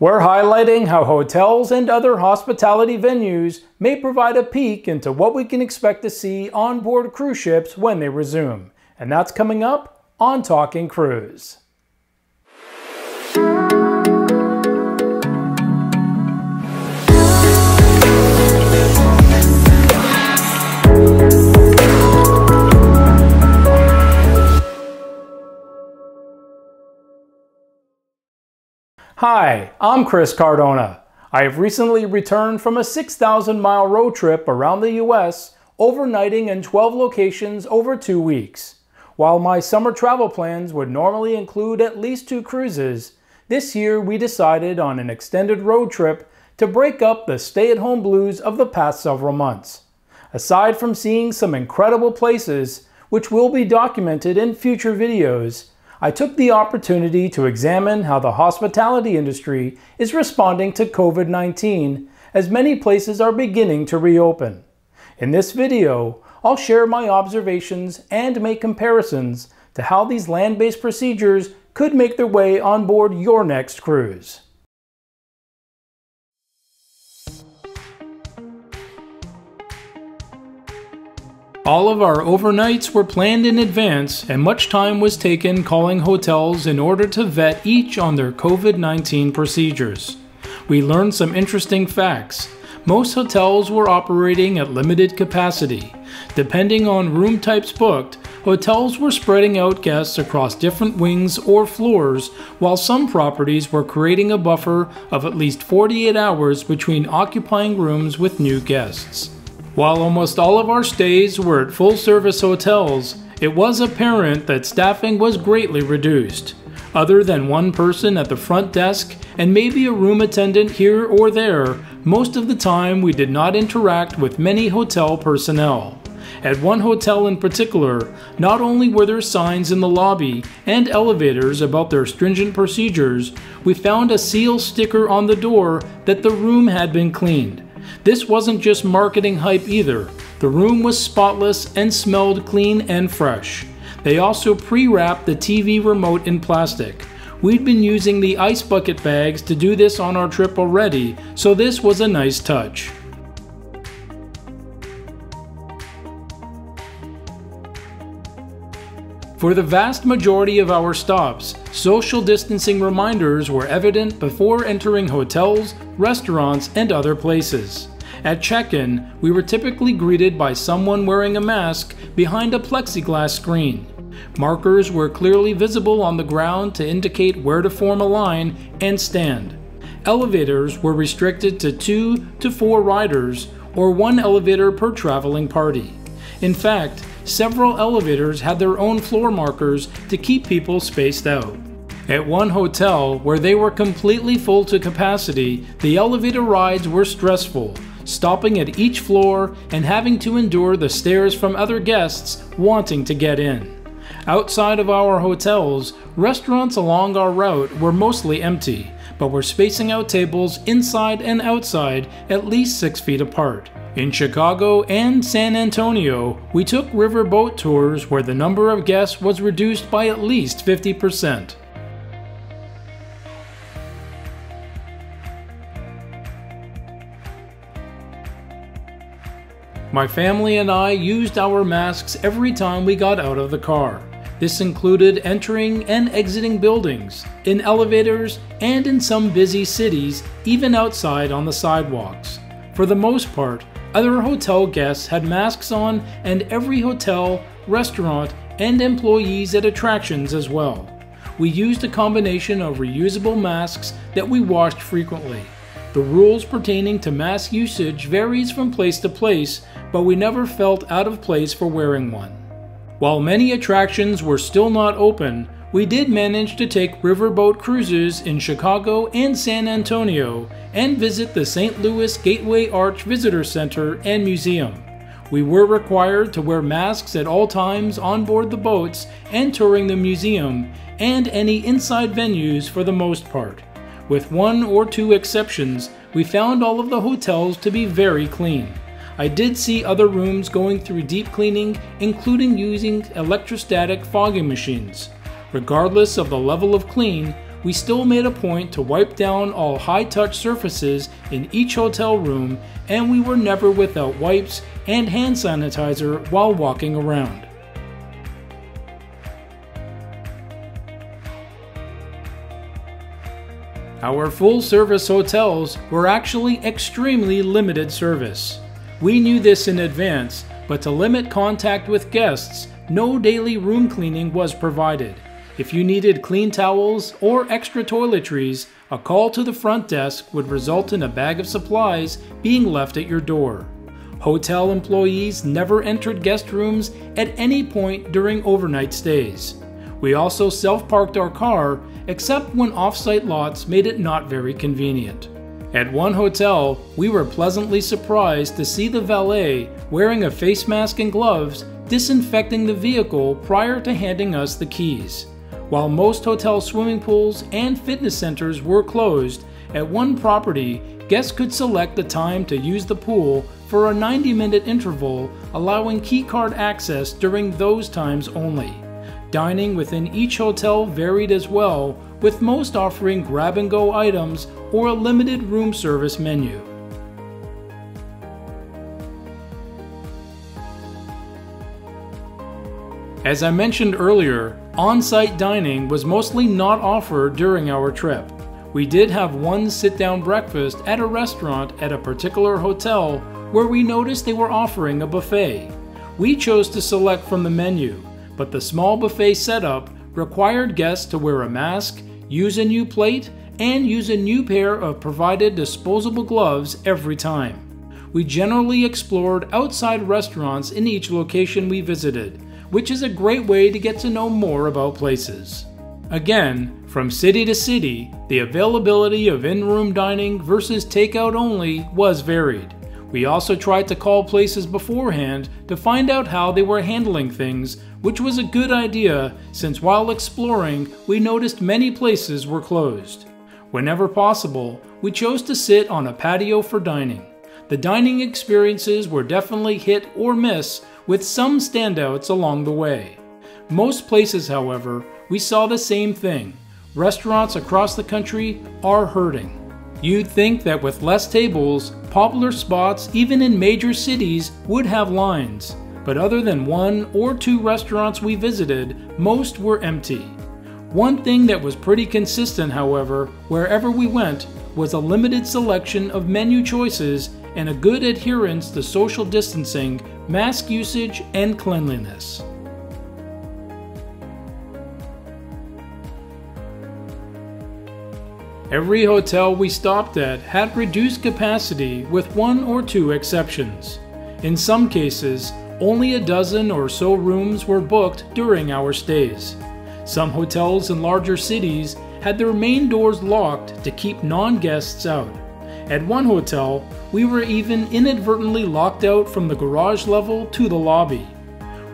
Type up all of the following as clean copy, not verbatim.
We're highlighting how hotels and other hospitality venues may provide a peek into what we can expect to see on board cruise ships when they resume. And that's coming up on Talking Cruise. Hi, I'm Chris Cardona. I have recently returned from a 6,000-mile road trip around the U.S., overnighting in 12 locations over 2 weeks. While my summer travel plans would normally include at least 2 cruises, this year we decided on an extended road trip to break up the stay-at-home blues of the past several months. Aside from seeing some incredible places, which will be documented in future videos, I took the opportunity to examine how the hospitality industry is responding to COVID-19 as many places are beginning to reopen. In this video, I'll share my observations and make comparisons to how these land-based procedures could make their way on board your next cruise. All of our overnights were planned in advance, and much time was taken calling hotels in order to vet each on their COVID-19 procedures. We learned some interesting facts. Most hotels were operating at limited capacity. Depending on room types booked, hotels were spreading out guests across different wings or floors, while some properties were creating a buffer of at least 48 hours between occupying rooms with new guests. While almost all of our stays were at full-service hotels, it was apparent that staffing was greatly reduced. Other than one person at the front desk and maybe a room attendant here or there, most of the time we did not interact with many hotel personnel. At one hotel in particular, not only were there signs in the lobby and elevators about their stringent procedures, we found a seal sticker on the door that the room had been cleaned. This wasn't just marketing hype either. The room was spotless and smelled clean and fresh. They also pre-wrapped the TV remote in plastic. We'd been using the ice bucket bags to do this on our trip already, so this was a nice touch. For the vast majority of our stops, social distancing reminders were evident before entering hotels, restaurants, and other places. At check-in, we were typically greeted by someone wearing a mask behind a plexiglass screen. Markers were clearly visible on the ground to indicate where to form a line and stand. Elevators were restricted to 2 to 4 riders, or 1 elevator per traveling party. In fact, several elevators had their own floor markers to keep people spaced out. At one hotel, where they were completely full to capacity, the elevator rides were stressful, stopping at each floor and having to endure the stares from other guests wanting to get in. Outside of our hotels, restaurants along our route were mostly empty, but were spacing out tables inside and outside at least 6 feet apart. In Chicago and San Antonio, we took river boat tours where the number of guests was reduced by at least 50%. My family and I used our masks every time we got out of the car. This included entering and exiting buildings, in elevators, and in some busy cities, even outside on the sidewalks. For the most part, other hotel guests had masks on, and every hotel, restaurant, and employees at attractions as well. We used a combination of reusable masks that we washed frequently. The rules pertaining to mask usage varies from place to place, but we never felt out of place for wearing one. While many attractions were still not open, we did manage to take riverboat cruises in Chicago and San Antonio and visit the St. Louis Gateway Arch Visitor Center and Museum. We were required to wear masks at all times on board the boats and touring the museum and any inside venues for the most part. With 1 or 2 exceptions, we found all of the hotels to be very clean. I did see other rooms going through deep cleaning, including using electrostatic fogging machines. Regardless of the level of clean, we still made a point to wipe down all high-touch surfaces in each hotel room, and we were never without wipes and hand sanitizer while walking around. Our full-service hotels were actually extremely limited service. We knew this in advance, but to limit contact with guests, no daily room cleaning was provided. If you needed clean towels or extra toiletries, a call to the front desk would result in a bag of supplies being left at your door. Hotel employees never entered guest rooms at any point during overnight stays. We also self-parked our car, except when off-site lots made it not very convenient. At one hotel, we were pleasantly surprised to see the valet wearing a face mask and gloves disinfecting the vehicle prior to handing us the keys. While most hotel swimming pools and fitness centers were closed, at one property, guests could select the time to use the pool for a 90-minute interval, allowing keycard access during those times only. Dining within each hotel varied as well, with most offering grab-and-go items or a limited room service menu. As I mentioned earlier, on-site dining was mostly not offered during our trip. We did have one sit-down breakfast at a restaurant at a particular hotel where we noticed they were offering a buffet. We chose to select from the menu, but the small buffet setup required guests to wear a mask, use a new plate, and use a new pair of provided disposable gloves every time. We generally explored outside restaurants in each location we visited, which is a great way to get to know more about places. Again, from city to city, the availability of in-room dining versus takeout only was varied. We also tried to call places beforehand to find out how they were handling things, which was a good idea since while exploring, we noticed many places were closed. Whenever possible, we chose to sit on a patio for dining. The dining experiences were definitely hit or miss, with some standouts along the way. Most places, however, we saw the same thing. Restaurants across the country are hurting. You'd think that with less tables, popular spots even in major cities would have lines, but other than one or two restaurants we visited, most were empty. One thing that was pretty consistent, however, wherever we went, was a limited selection of menu choices and a good adherence to social distancing, mask usage, and cleanliness. Every hotel we stopped at had reduced capacity with one or two exceptions. In some cases, only a dozen or so rooms were booked during our stays. Some hotels in larger cities had their main doors locked to keep non-guests out. At one hotel, we were even inadvertently locked out from the garage level to the lobby.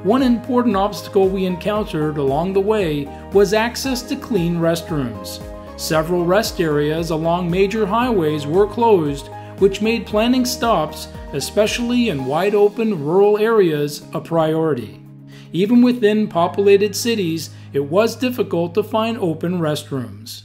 One important obstacle we encountered along the way was access to clean restrooms. Several rest areas along major highways were closed, which made planning stops, especially in wide-open rural areas, a priority. Even within populated cities, it was difficult to find open restrooms.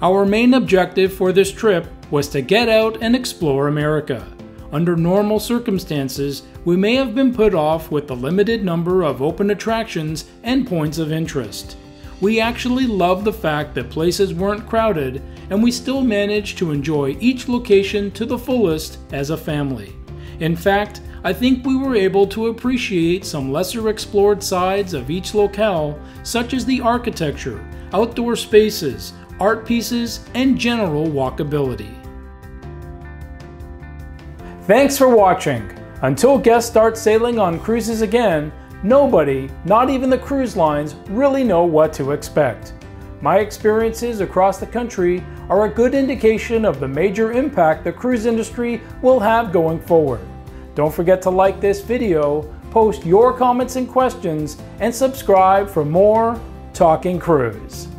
Our main objective for this trip was to get out and explore America. Under normal circumstances, we may have been put off with the limited number of open attractions and points of interest. We actually loved the fact that places weren't crowded, and we still managed to enjoy each location to the fullest as a family. In fact, I think we were able to appreciate some lesser explored sides of each locale, such as the architecture, outdoor spaces, art pieces, and general walkability. Thanks for watching. Until guests start sailing on cruises again, nobody, not even the cruise lines, really know what to expect. My experiences across the country are a good indication of the major impact the cruise industry will have going forward. Don't forget to like this video, post your comments and questions, and subscribe for more Talking Cruise.